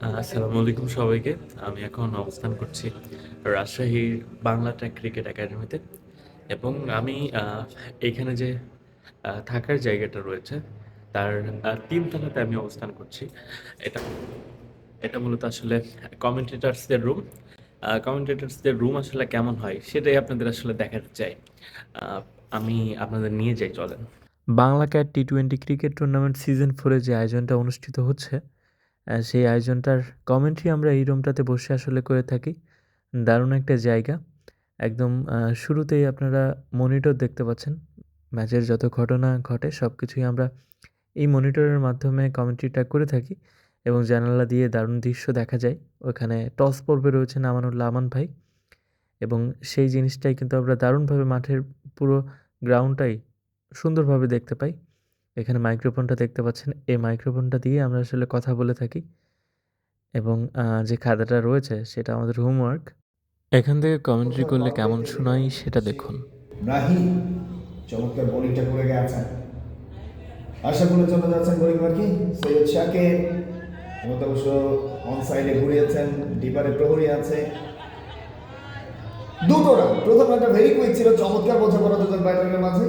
আসসালামু আলাইকুম সবাইকে। আমি এখন অবস্থান করছি রাজশাহীর বাংলা ট্র্যাক ক্রিকেট একাডেমিতে এবং আমি এইখানে যে থাকার জায়গাটা রয়েছে তার ৩ তলাতে আমি অবস্থান করছি। এটা এটা মূলত আসলে কমেন্টেটরসদের রুম। কমেন্টেটরসদের রুম আসলে কেমন হয় সেটাই আপনাদের আসলে দেখাতে চাই। আ আমি আপনাদের নিয়ে যাই চলেন। বাংলা ক্যাট টি-20 ক্রিকেট টুর্নামেন্ট সিজন 4 এর যে আয়োজনটা অনুষ্ঠিত হচ্ছে সেই আয়োজনটার কমেন্ট্রি আমরা এই রুমটাতে বসে আসলে করে থাকি। দারুণ একটা জায়গা। একদম শুরুতেই আপনারা মনিটর দেখতে পাচ্ছেন। ম্যাচের যত ঘটনা ঘটে সবকিছুই আমরা এই মনিটরের মাধ্যমে কমেন্ট্রিটা করে থাকি এবং জানালা দিয়ে দারুণ দৃশ্য দেখা যায়। ওখানে টস পর্বে রয়েছেন আমানুল্লাহ আমান ভাই এবং সেই জিনিসটাই কিন্তু আমরা দারুণভাবে মাঠের পুরো গ্রাউন্ডটাই সুন্দরভাবে দেখতে পাই। এখানে মাইক্রোফোনটা দেখতে পাচ্ছেন। এই মাইক্রোফোনটা দিয়ে আমরা আসলে কথা বলে থাকি। এবং যে খাতাটা রয়েছে সেটা আমাদের হোমওয়ার্ক। এখান থেকে কমেন্ট্রি করলে কেমন শোনায় সেটা দেখুন। রাহি চমৎকার বোলিংটা করে গেছেন, আশা করে চলে যাচ্ছেন বোলিং মার্কি সৈয়দ শাকির। মতো অবশ্য অন সাইডে ঘুরিয়েছেন, ডিপারে প্রহরী আছে। দুটো রান, প্রথম রানটা ভেরি কুইক ছিল, চমৎকার বোঝাপড়া দুজন ব্যাটারের মাঝে।